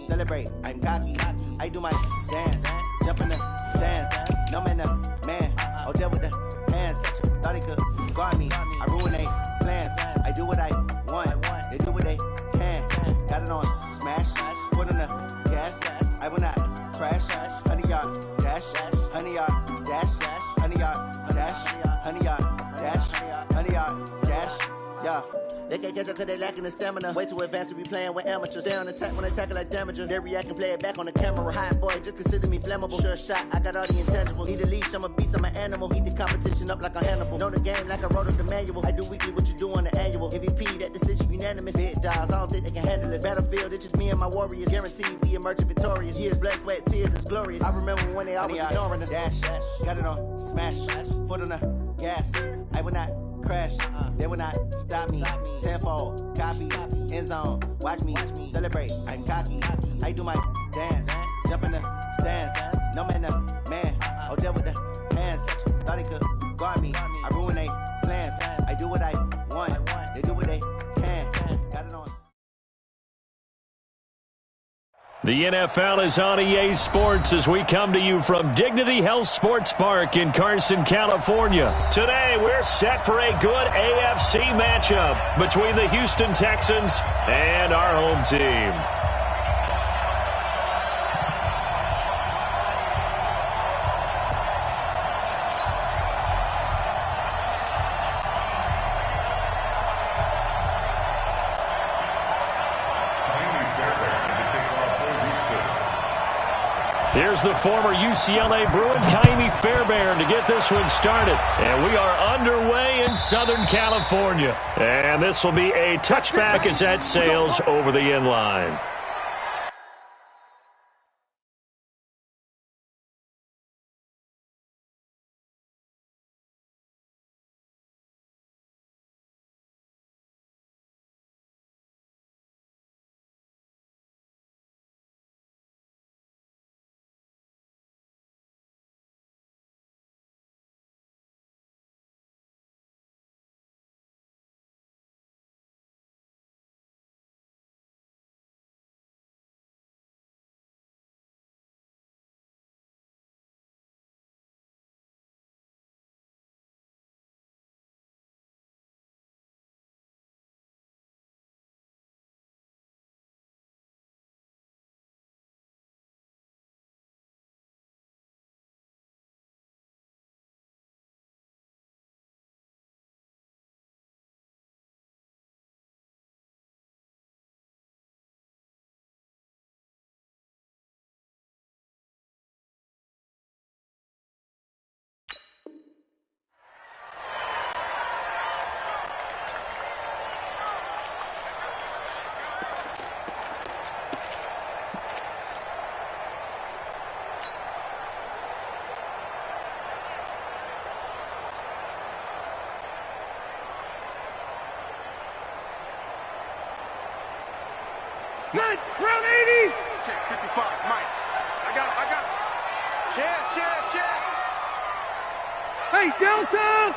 celebrate, I'm cocky. I do my dance, jump in the stands. No man, man, oh, there with the hands. Thought he could guard me, I ruin they plans. I do what I want, they do what they can. Got it on smash, foot on the gas. I will not crash, 100-yard dash, 100-yard dash, 100-yard dash, 100-yard dash, 100-yard dash, yeah. They can't catch up cause they lacking the stamina. Way too advanced to be playing with amateurs. Stay on attack when they tackle like damager. They react and play it back on the camera. Hot boy, just consider me flammable. Sure shot, I got all the intangibles. Need a leash, I'm a beast, I'm an animal. Eat the competition up like a Hannibal. Know the game like I wrote up the manual. I do weekly what you do on the annual. MVP, that decision unanimous. Big dials, I don't think they can handle it. Battlefield, it's just me and my warriors. Guaranteed we emerging victorious. Years, blood, sweat, tears, it's glorious. I remember when they always ignoring us. Dash, got it on smash, foot on the gas. I will not crash, they will not stop me. Tenfold, copy, end zone, watch me celebrate. I'm cocky, I do my dance, jump in the stands. No man, man, oh, there with the hands. Thought he could guard me, I ruin they plans. I do what I want, they do what they can. Got it on. The NFL is on EA Sports as we come to you from Dignity Health Sports Park in Carson, California. Today, we're set for a good AFC matchup between the Houston Texans and our home team. Here's the former UCLA Bruin, Kymie Fairbairn, to get this one started. And we are underway in Southern California. And this will be a touchback as that sails over the inline. Good, round 80. Check 55, Mike. I got it. Check. Hey, Delta.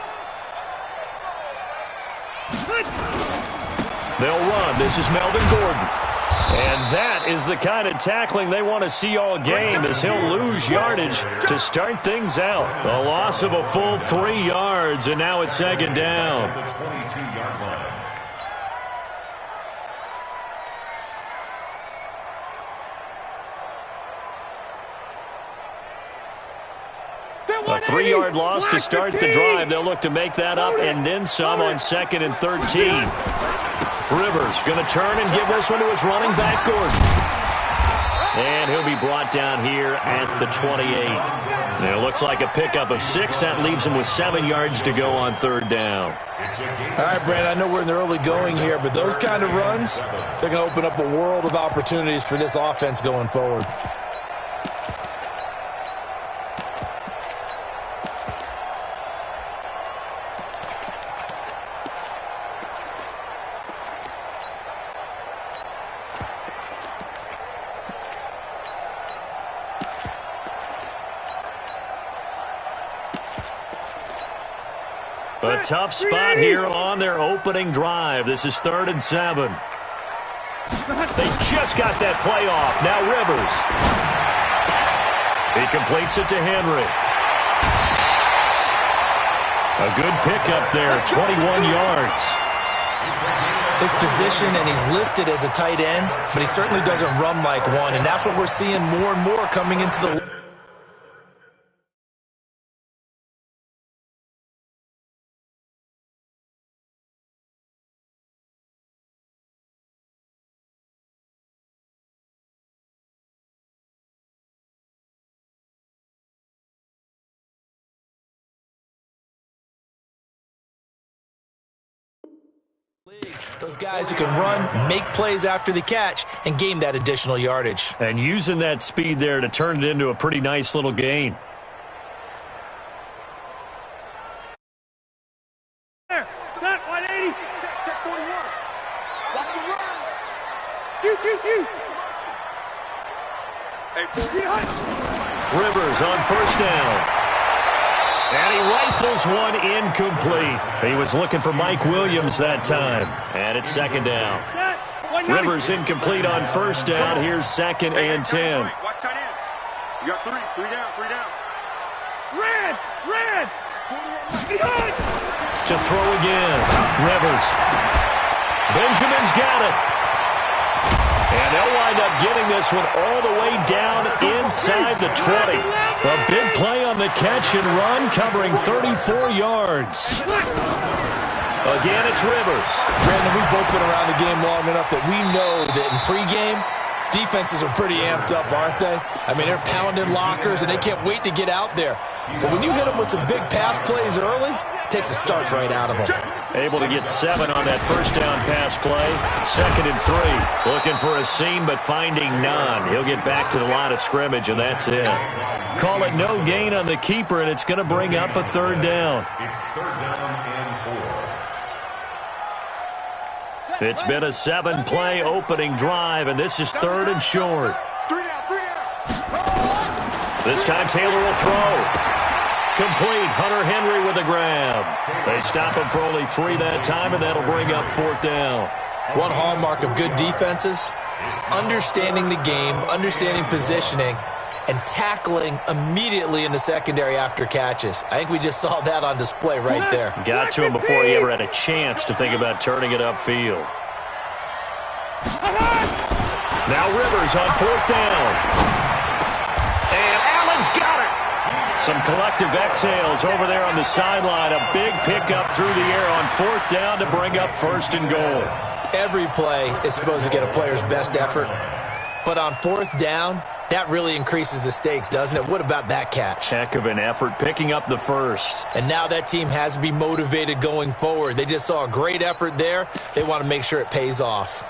They'll run. This is Melvin Gordon. And that is the kind of tackling they want to see all game, as he'll lose yardage to start things out. A loss of a full 3 yards, and now it's second down. The 22-yard line. A 3-yard loss to start the drive. They'll look to make that up and then some on 2nd and 13. Rivers going to turn and give this one to his running back, Gordon. And he'll be brought down here at the 28. And it looks like a pickup of 6. That leaves him with 7 yards to go on 3rd down. All right, Brand, I know we're in the early going here, but those kind of runs, they're going to open up a world of opportunities for this offense going forward. A tough spot here on their opening drive. This is 3rd and 7. They just got that play off. Now Rivers. He completes it to Henry. A good pickup there, 21 yards. His position, and he's listed as a tight end, but he certainly doesn't run like one, and that's what we're seeing more and more coming into the those guys who can run, make plays after the catch, and gain that additional yardage. And using that speed there to turn it into a pretty nice little gain. There. Set 180. Check 41. Watch the run. Q. Rivers on first down. And he rifles one incomplete. He was looking for Mike Williams that time. And it's second down. Rivers incomplete on first down. Here's second and 10. Watch tight end. You got three down. Red. To throw again. Rivers. Benjamin's got it. And they'll wind up getting this one all the way down inside the 20. A big play on the catch and run, covering 34 yards. Again, it's Rivers. Brandon, we've both been around the game long enough that we know that in pregame, defenses are pretty amped up, aren't they? I mean, they're pounding lockers, and they can't wait to get out there. But when you hit them with some big pass plays early, it takes the starch right out of them. Able to get 7 on that first down pass play. Second and 3. Looking for a seam, but finding none. He'll get back to the line of scrimmage, and that's it. Call it no gain on the keeper, and it's going to bring up a third down. It's third down and 4. It's been a 7-play opening drive, and this is third and short. This time Taylor will throw. Complete. Hunter Henry with a grab. They stop him for only 3 that time, and that'll bring up fourth down. One hallmark of good defenses is understanding the game, understanding positioning, and tackling immediately in the secondary after catches. I think we just saw that on display right there. Got to him before he ever had a chance to think about turning it upfield. Now Rivers on fourth down. And Allen's got it. Some collective exhales over there on the sideline. A big pickup through the air on fourth down to bring up first and goal. Every play is supposed to get a player's best effort. But on fourth down, that really increases the stakes, doesn't it? What about that catch? Heck of an effort picking up the first. And now that team has to be motivated going forward. They just saw a great effort there. They want to make sure it pays off.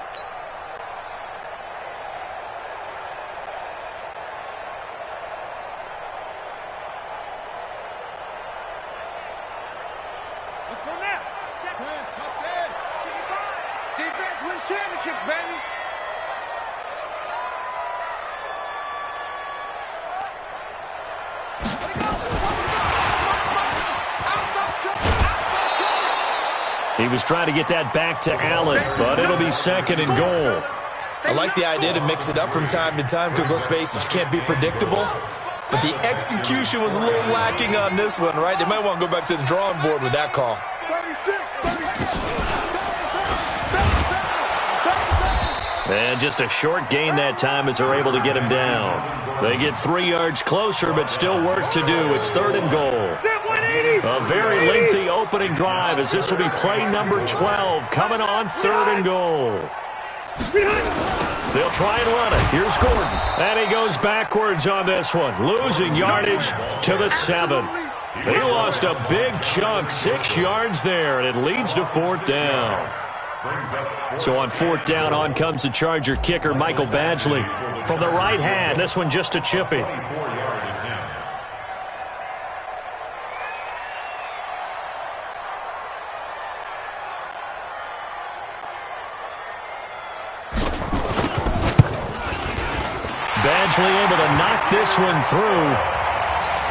Let's go now. Let's go. Defense wins championships, baby. He was trying to get that back to Allen, but it'll be second and goal. I like the idea to mix it up from time to time because, let's face it, you can't be predictable. But the execution was a little lacking on this one, right? They might want to go back to the drawing board with that call. 36. And just a short gain that time as they're able to get him down. They get 3 yards closer, but still work to do. It's third and goal. A very lengthy opening drive as this will be play number 12 coming on third and goal. They'll try and run it. Here's Gordon. And he goes backwards on this one, losing yardage to the 7. He lost a big chunk, 6 yards there, and it leads to fourth down. So on fourth down, on comes the Charger kicker, Michael Badgley. From the right hand, this one just a chippy. Badgley able to knock this one through.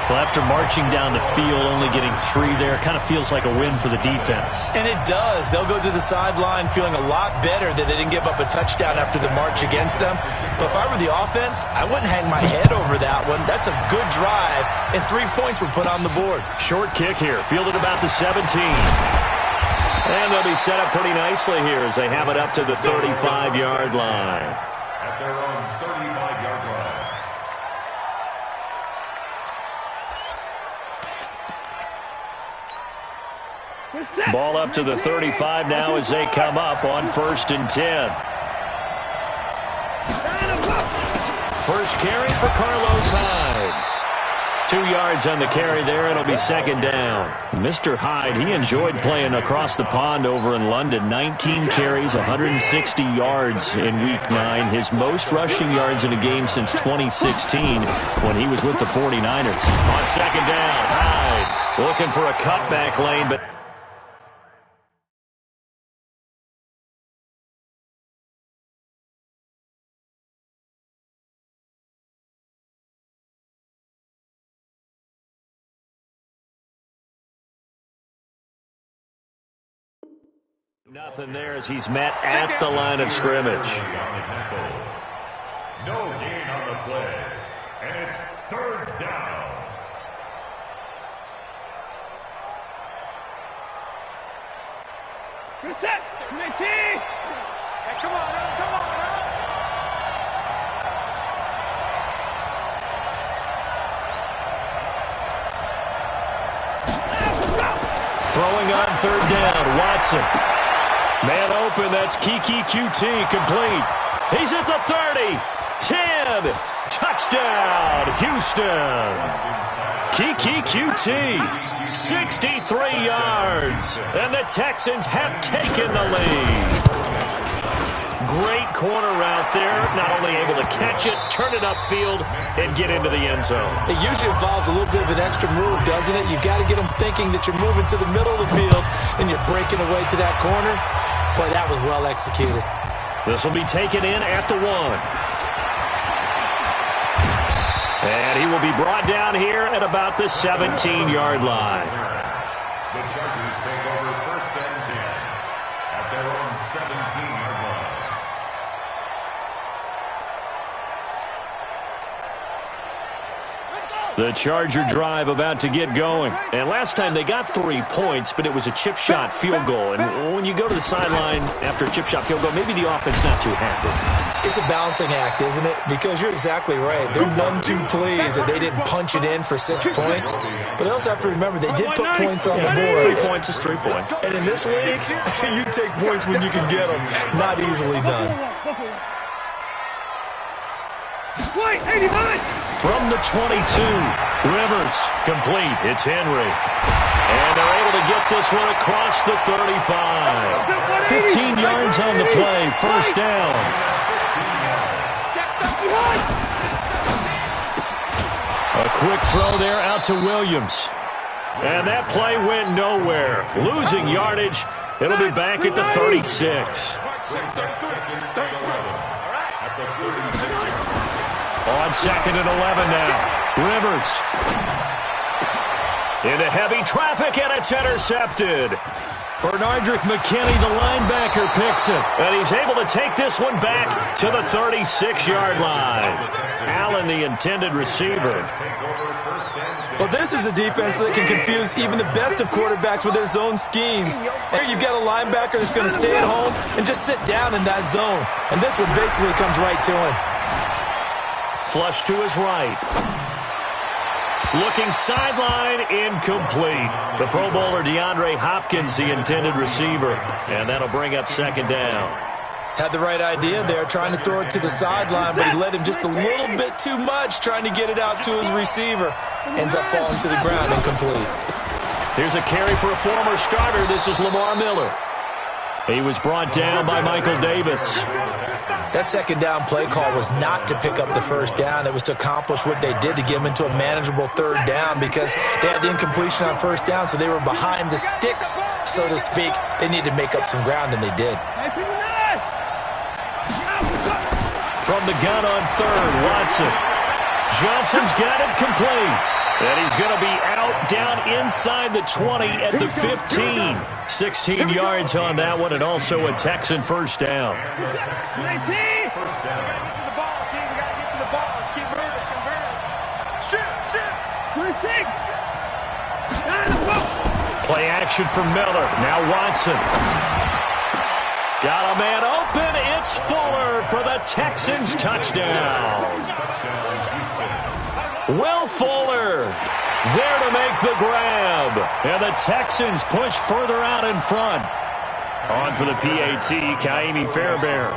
Well, after marching down the field, only getting 3 there, kind of feels like a win for the defense. And it does. They'll go to the sideline feeling a lot better that they didn't give up a touchdown after the march against them. But if I were the offense, I wouldn't hang my head over that one. That's a good drive, and 3 points were put on the board. Short kick here, fielded about the 17. And they'll be set up pretty nicely here as they have it up to the 35-yard line. At their own 35-yard line. Ball up to the 35 now as they come up on 1st and 10. First carry for Carlos Hyde. 2 yards on the carry there. It'll be 2nd down. Mr. Hyde, he enjoyed playing across the pond over in London. 19 carries, 160 yards in Week 9. His most rushing yards in a game since 2016 when he was with the 49ers. On 2nd down, Hyde looking for a cutback lane, but nothing there as he's met at the line of scrimmage. No gain on the play, and it's 3rd down. Good set. Come on, T. Hey, come on, now. Come on, now. Throwing on 3rd down, Watson. Man open, that's Kiki QT, complete. He's at the 30, 10, touchdown, Houston. Kiki QT, 63 yards, and the Texans have taken the lead. Great corner route there, not only able to catch it, turn it upfield, and get into the end zone. It usually involves a little bit of an extra move, doesn't it? You've got to get them thinking that you're moving to the middle of the field and you're breaking away to that corner. Boy, that was well executed. This will be taken in at the 1. And he will be brought down here at about the 17-yard line. The Chargers take over 1st and 10 at their own 17-yard line. The Charger drive about to get going. And last time they got 3 points, but it was a chip shot field goal. And when you go to the sideline after a chip shot field goal, maybe the offense not too happy. It's a balancing act, isn't it? Because you're exactly right. They're none too pleased that they didn't punch it in for 6 points. But they also have to remember they did put points on the board. 3 points is 3 points. And in this league, you take points when you can get them. Not easily done. Wait, 89. From the 22, Rivers, complete. It's Henry. And they're able to get this one across the 35. 15 yards on the play, 1st down. A quick throw there out to Williams. And that play went nowhere. Losing yardage. It'll be back at the 36. On 2nd and 11 now. Rivers. Into heavy traffic, and it's intercepted. Bernardrick McKinney, the linebacker, picks it. And he's able to take this one back to the 36-yard line. Allen, the intended receiver. Well, this is a defense that can confuse even the best of quarterbacks with their zone schemes. Here you've got a linebacker that's going to stay at home and just sit down in that zone. And this one basically comes right to him. Flush to his right. Looking sideline, incomplete. The Pro Bowler DeAndre Hopkins, the intended receiver. And that'll bring up 2nd down. Had the right idea there, trying to throw it to the sideline, but he led him just a little bit too much, trying to get it out to his receiver. Ends up falling to the ground, incomplete. Here's a carry for a former starter. This is Lamar Miller. He was brought down by Michael Davis. That 2nd down play call was not to pick up the 1st down. It was to accomplish what they did to get them into a manageable 3rd down because they had the incompletion on 1st down, so they were behind the sticks, so to speak. They needed to make up some ground, and they did. From the gun on 3rd, Watson. Johnson's got it complete. And he's going to be out down inside the 20 at the 15. 16 yards on that one, and also a Texan first down. Play action from Miller. Now Watson. Got a man open. It's Fuller for the Texans touchdown. Will Fuller there to make the grab. And the Texans push further out in front. On for the PAT, Kaimi Fairbairn.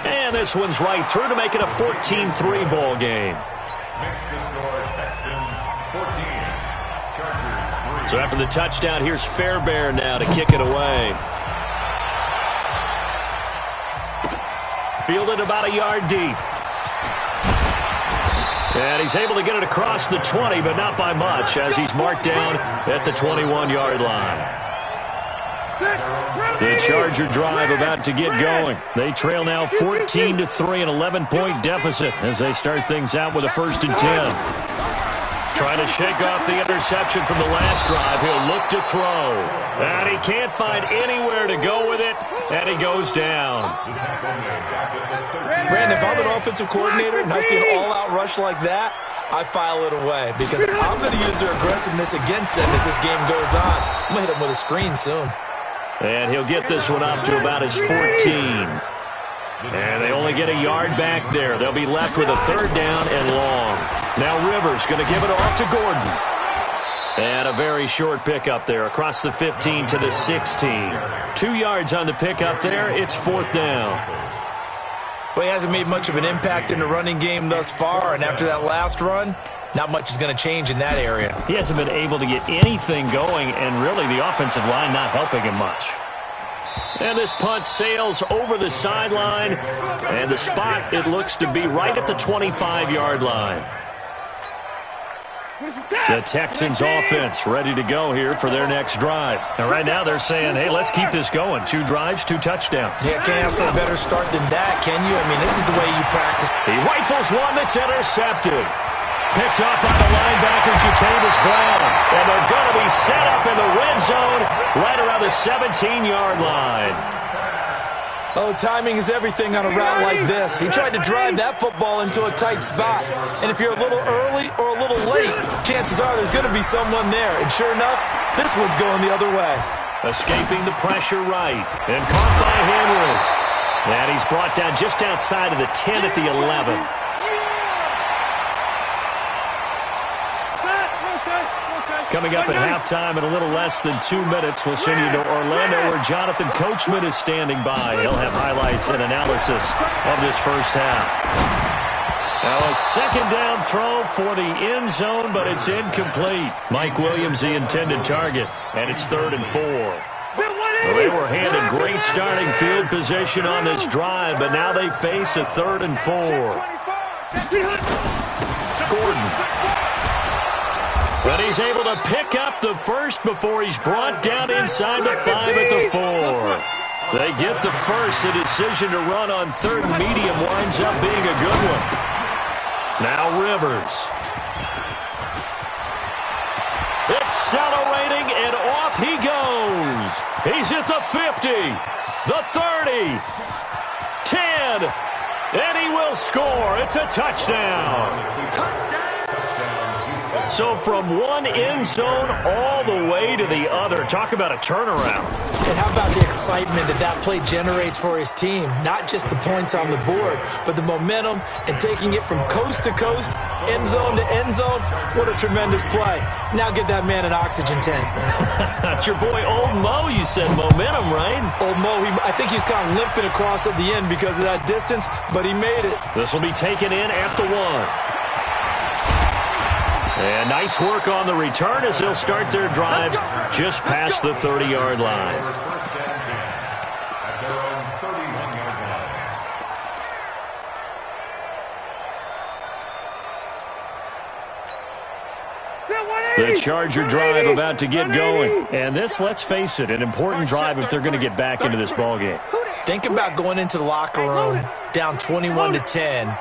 And this one's right through to make it a 14-3 ball game. So after the touchdown, here's Fairbairn now to kick it away. Fielded about a yard deep. And he's able to get it across the 20, but not by much, as he's marked down at the 21-yard line. The Charger drive about to get going. They trail now 14-3, an 11-point deficit as they start things out with a 1st and 10. Trying to shake off the interception from the last drive. He'll look to throw. And he can't find anywhere to go with it. And he goes down. Brandon, if I'm an offensive coordinator and I see an all-out rush like that, I file it away because I'm going to use their aggressiveness against them as this game goes on. I'm going to hit them with a screen soon. And he'll get this one up to about his 14. And they only get a yard back there. They'll be left with a 3rd down and long. Now Rivers going to give it off to Gordon. And a very short pickup there across the 15 to the 16. 2 yards on the pickup there. It's 4th down. Well, he hasn't made much of an impact in the running game thus far. And after that last run, not much is going to change in that area. He hasn't been able to get anything going, and really the offensive line not helping him much. And this punt sails over the sideline, and the spot, it looks to be right at the 25-yard line. The Texans offense ready to go here for their next drive. And right now they're saying, hey, let's keep this going. 2 drives, 2 touchdowns. Yeah, can't ask for a better start than that, can you? I mean, this is the way you practice. He rifles one that's intercepted. Picked up by the linebacker, Jatavis Brown. And they're going to be set up in the red zone right around the 17-yard line. Oh, timing is everything on a route like this. He tried to drive that football into a tight spot. And if you're a little early or a little late, chances are there's going to be someone there. And sure enough, this one's going the other way. Escaping the pressure right. And caught by Henry. And he's brought down just outside of the 10 at the 11. Coming up at halftime in a little less than 2 minutes, we'll send you to Orlando where Jonathan Coachman is standing by. He'll have highlights and analysis of this first half. Now a 2nd down throw for the end zone, but it's incomplete. Mike Williams, the intended target, and it's 3rd and 4. Well, they were handed great starting field position on this drive, but now they face a 3rd and 4. Gordon. But he's able to pick up the first before he's brought down inside the 5 at the 4. They get the first. The decision to run on 3rd and medium winds up being a good one. Now Rivers. Accelerating, and off he goes. He's at the 50, the 30, 10, and he will score. It's a touchdown. So from one end zone all the way to the other. Talk about a turnaround. And how about the excitement that play generates for his team? Not just the points on the board, but the momentum and taking it from coast to coast, end zone to end zone. What a tremendous play. Now get that man an oxygen tank. That's your boy Old Mo, you said. Momentum, right? Old Mo, I think he's kind of limping across at the end because of that distance, but he made it. This will be taken in at the 1. And nice work on the return as they'll start their drive just past the 30-yard line. The Charger drive about to get going. And this, let's face it, an important drive if they're going to get back into this ballgame. Think about going into the locker room down 21-10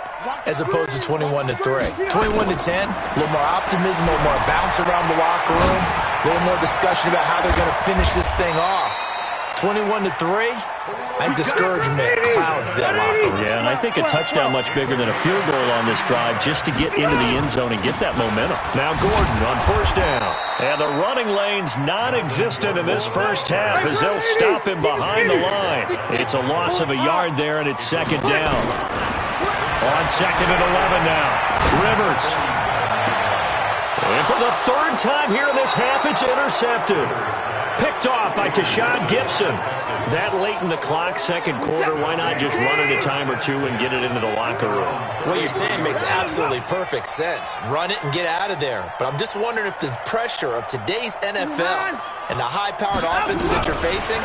as opposed to 21-3. 21-10, a little more optimism, a little more bounce around the locker room, a little more discussion about how they're going to finish this thing off. 21-3, I think discouragement clouds that locker room. Yeah, and I think a touchdown much bigger than a field goal on this drive just to get into the end zone and get that momentum. Now Gordon on first down. And the running lane's non-existent in this first half as they'll stop him behind the line. It's a loss of a yard there, and it's second down. On second and 11 now. Rivers. And for the third time here in this half, it's intercepted. Picked off by Tashawn Gibson. That late in the clock, second quarter, why not just run it a time or two and get it into the locker room? What you're saying makes absolutely perfect sense. Run it and get out of there. But I'm just wondering if the pressure of today's NFL and the high-powered offenses that you're facing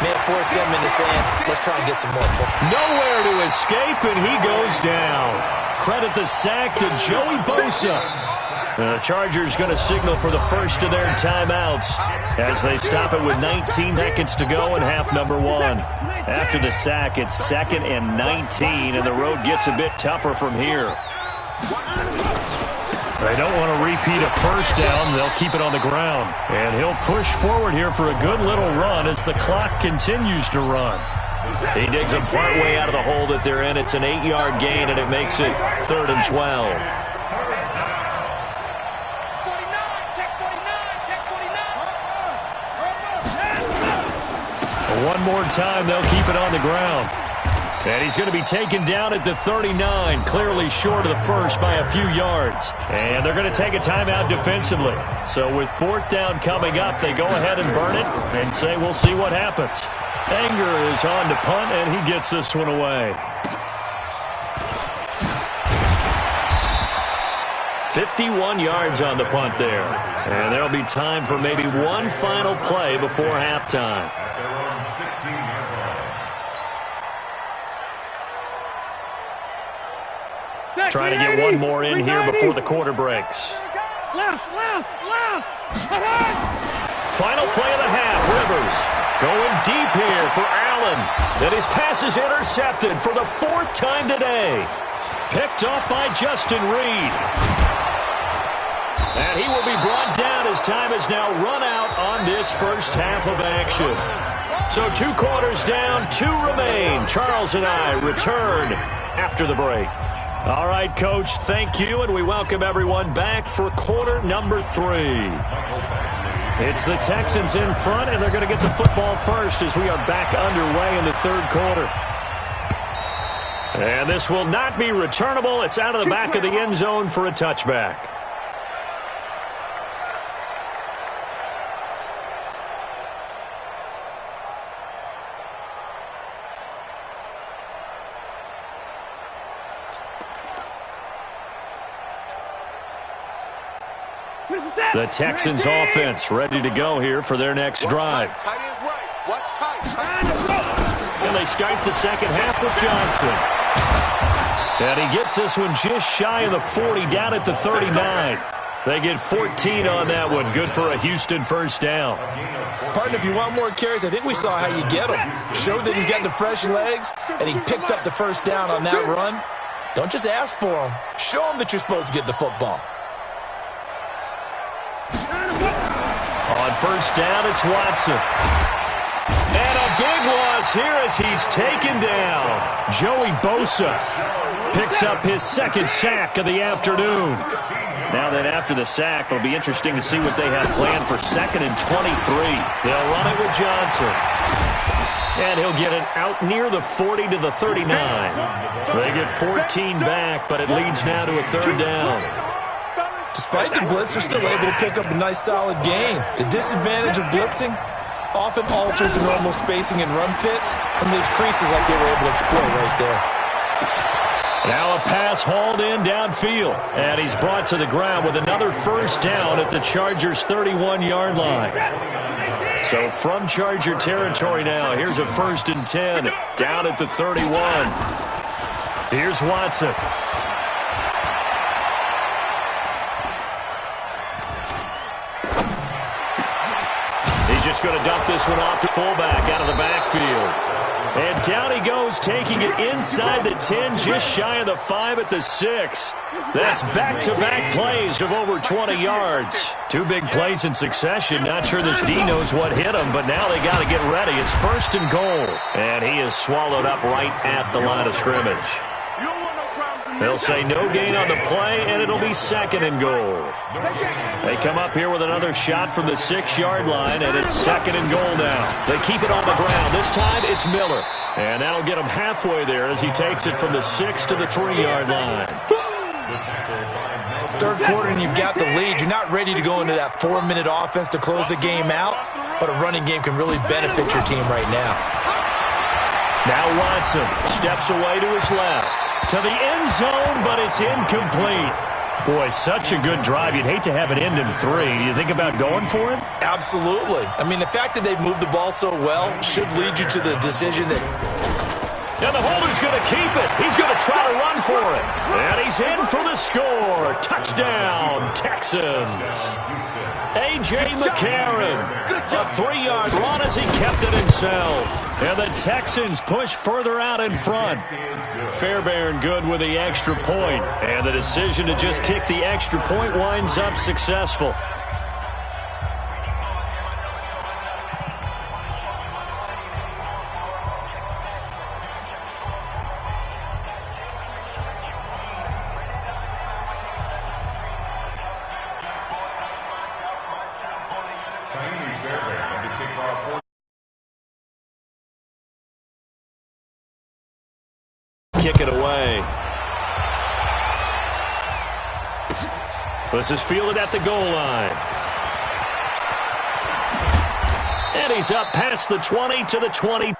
may have forced them into saying, let's try and get some more points. Nowhere to escape, and he goes down. Credit the sack to Joey Bosa. The Chargers going to signal for the first of their timeouts as they stop it with 19 seconds to go in half number one. After the sack, it's second and 19, and the road gets a bit tougher from here. They don't want to repeat a first down. They'll keep it on the ground. And he'll push forward here for a good little run as the clock continues to run. He digs them partway out of the hole that they're in. It's an 8-yard gain, and it makes it 3rd and 12. One more time, they'll keep it on the ground. And he's going to be taken down at the 39, clearly short of the first by a few yards. And they're going to take a timeout defensively. So with fourth down coming up, they go ahead and burn it and say, we'll see what happens. Anger is on to punt, and he gets this one away. 51 yards on the punt there. And there'll be time for maybe one final play before halftime. Trying to get one more in here before the quarter breaks. Left. Final play of the half. Rivers going deep here for Allen. And his pass is intercepted for the 4th time today. Picked off by Justin Reed. And he will be brought down as time is now run out on this first half of action. So 2 quarters down, 2 remain. Charles and I return after the break. All right, Coach, thank you, and we welcome everyone back for quarter number 3. It's the Texans in front, and they're going to get the football first as we are back underway in the 3rd quarter. And this will not be returnable. It's out of the back of the end zone for a touchback. The Texans offense ready to go here for their next drive. And they start the second half with Johnson. And he gets this one just shy of the 40, down at the 39. They get 14 on that one. Good for a Houston first down. Partner, if you want more carries, I think we saw how you get him. Showed that he's got the fresh legs, and he picked up the first down on that run. Don't just ask for him. Show him that you're supposed to get the football. On first down, it's Watson. And a big loss here as he's taken down. Joey Bosa picks up his 2nd sack of the afternoon. Now then, after the sack, it'll be interesting to see what they have planned for 2nd and 23. They'll run it with Johnson. And he'll get it out near the 40 to the 39. They get 14 back, but it leads now to a 3rd down. Despite the blitz, they're still able to pick up a nice, solid gain. The disadvantage of blitzing often alters the normal spacing and run fits and leaves creases like they were able to exploit right there. Now a pass hauled in downfield, and he's brought to the ground with another first down at the Chargers' 31-yard line. So from Charger territory now, here's a 1st and 10 down at the 31. Here's Watson. He's just going to dump this one off to fullback out of the backfield. And down he goes, taking it inside the 10, just shy of the 5 at the 6. That's back-to-back plays of over 20 yards. 2 big plays in succession. Not sure this D knows what hit him, but now they got to get ready. It's 1st and goal. And he is swallowed up right at the line of scrimmage. They'll say no gain on the play, and it'll be 2nd and goal. They come up here with another shot from the 6-yard line, and it's 2nd and goal now. They keep it on the ground. This time, it's Miller. And that'll get him halfway there as he takes it from the 6 to the 3-yard line. 3rd quarter, and you've got the lead. You're not ready to go into that 4-minute offense to close the game out, but a running game can really benefit your team right now. Now Watson steps away to his left. To the end zone, but it's incomplete. Boy, such a good drive. You'd hate to have it end in 3. Do you think about going for it? Absolutely. I mean, the fact that they've moved the ball so well should lead you to the decision that... And the holder's going to keep it. He's going to try to run for it. And he's in for the score. Touchdown, Texans. A.J. McCarron. A 3-yard run as he kept it himself. And the Texans push further out in front. Fairbairn good with the extra point. And the decision to just kick the extra point winds up successful. Kick it away. This is fielded at the goal line. And he's up past the 20 to the 20.